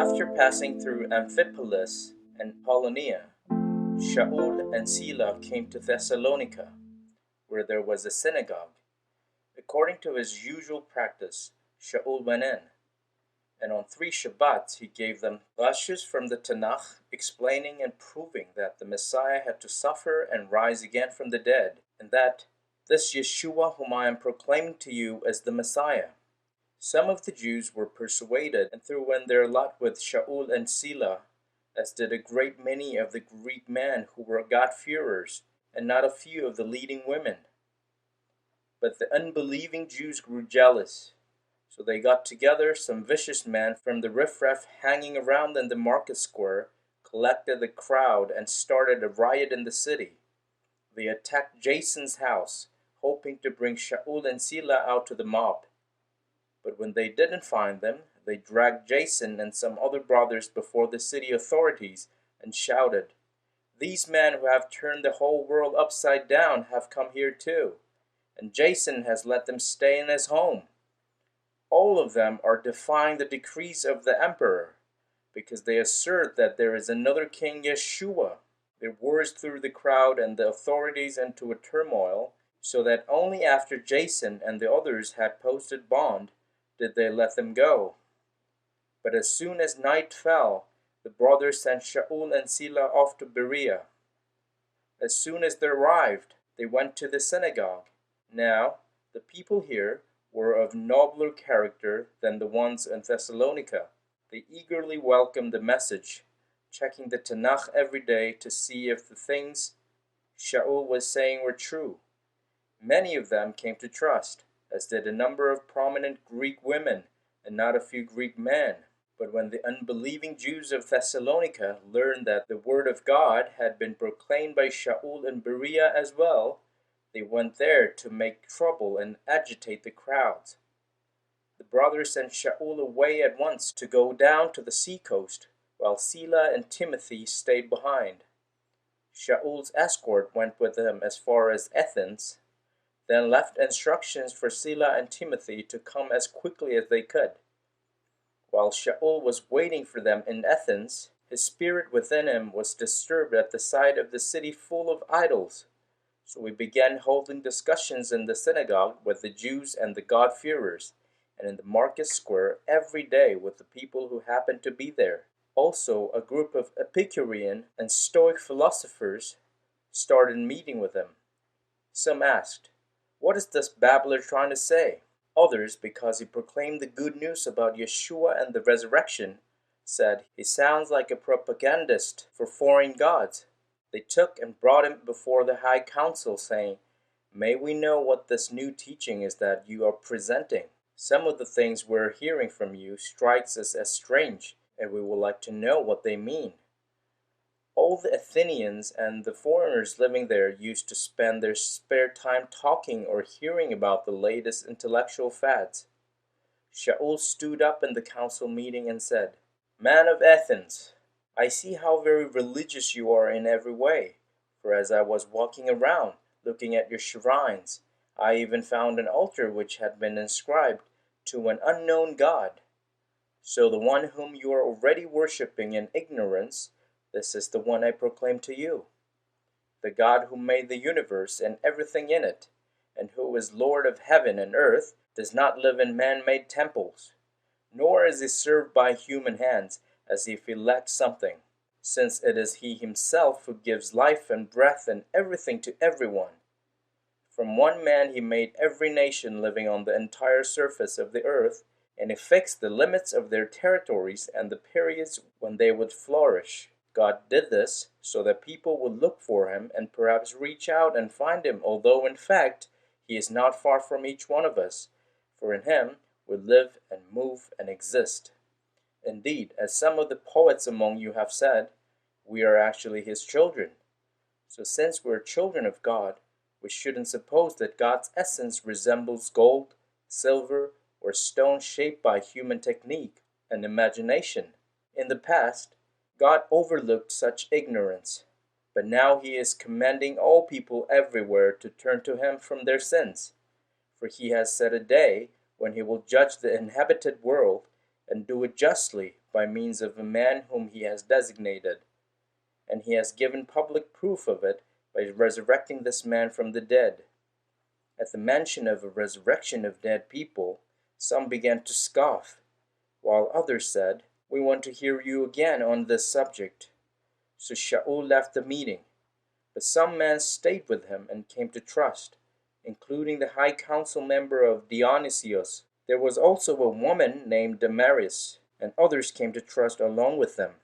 After passing through Amphipolis and Apollonia, Sha'ul and Sila came to Thessalonica, where there was a synagogue. According to his usual practice, Sha'ul went in, and on 3 Shabbats he gave them drashes from the Tanakh, explaining and proving that the Messiah had to suffer and rise again from the dead, and that this Yeshua whom I am proclaiming to you is the Messiah. Some of the Jews were persuaded and threw in their lot with Sha'ul and Sila, as did a great many of the Greek men who were God-fearers, and not a few of the leading women. But the unbelieving Jews grew jealous, so they got together some vicious men from the riffraff hanging around in the market square, collected the crowd, and started a riot in the city. They attacked Jason's house, hoping to bring Sha'ul and Sila out to the mob. But when they didn't find them, they dragged Jason and some other brothers before the city authorities and shouted, "These men who have turned the whole world upside down have come here too, and Jason has let them stay in his home. All of them are defying the decrees of the emperor, because they assert that there is another king, Yeshua." Their words threw the crowd and the authorities into a turmoil, so that only after Jason and the others had posted bond did they let them go. But as soon as night fell, the brothers sent Sha'ul and Sila off to Berea. As soon as they arrived, they went to the synagogue. Now, the people here were of nobler character than the ones in Thessalonica. They eagerly welcomed the message, checking the Tanakh every day to see if the things Sha'ul was saying were true. Many of them came to trust, as did a number of prominent Greek women and not a few Greek men. But when the unbelieving Jews of Thessalonica learned that the word of God had been proclaimed by Sha'ul in Berea as well, they went there to make trouble and agitate the crowds. The brothers sent Sha'ul away at once to go down to the seacoast, while Sila and Timothy stayed behind. Sha'ul's escort went with him as far as Athens, then left instructions for Sila and Timothy to come as quickly as they could. While Sha'ul was waiting for them in Athens, his spirit within him was disturbed at the sight of the city full of idols. So he began holding discussions in the synagogue with the Jews and the God-fearers, and in the market square every day with the people who happened to be there. Also, a group of Epicurean and Stoic philosophers started meeting with him. Some asked, "What is this babbler trying to say?" Others, because he proclaimed the good news about Yeshua and the resurrection, said, "He sounds like a propagandist for foreign gods." They took and brought him before the high council, saying, "May we know what this new teaching is that you are presenting? Some of the things we're hearing from you strikes us as strange, and we would like to know what they mean." All the Athenians and the foreigners living there used to spend their spare time talking or hearing about the latest intellectual fads. Sha'ul stood up in the council meeting and said, "Men of Athens, I see how very religious you are in every way, for as I was walking around, looking at your shrines, I even found an altar which had been inscribed to an unknown God. So the one whom you are already worshipping in ignorance, this is the one I proclaim to you. The God who made the universe and everything in it, and who is Lord of heaven and earth, does not live in man-made temples, nor is he served by human hands as if he lacked something, since it is he himself who gives life and breath and everything to everyone. From one man he made every nation living on the entire surface of the earth, and he fixed the limits of their territories and the periods when they would flourish. God did this so that people would look for him and perhaps reach out and find him, although in fact he is not far from each one of us, for in him we live and move and exist. Indeed, as some of the poets among you have said, we are actually his children. So since we're children of God, we shouldn't suppose that God's essence resembles gold, silver, or stone shaped by human technique and imagination. In the past, God overlooked such ignorance, but now he is commanding all people everywhere to turn to him from their sins. For he has set a day when he will judge the inhabited world, and do it justly by means of a man whom he has designated. And he has given public proof of it by resurrecting this man from the dead." At the mention of a resurrection of dead people, some began to scoff, while others said, "We want to hear you again on this subject." So Sha'ul left the meeting, but some men stayed with him and came to trust, including the high council member of Dionysius. There was also a woman named Damaris, and others came to trust along with them.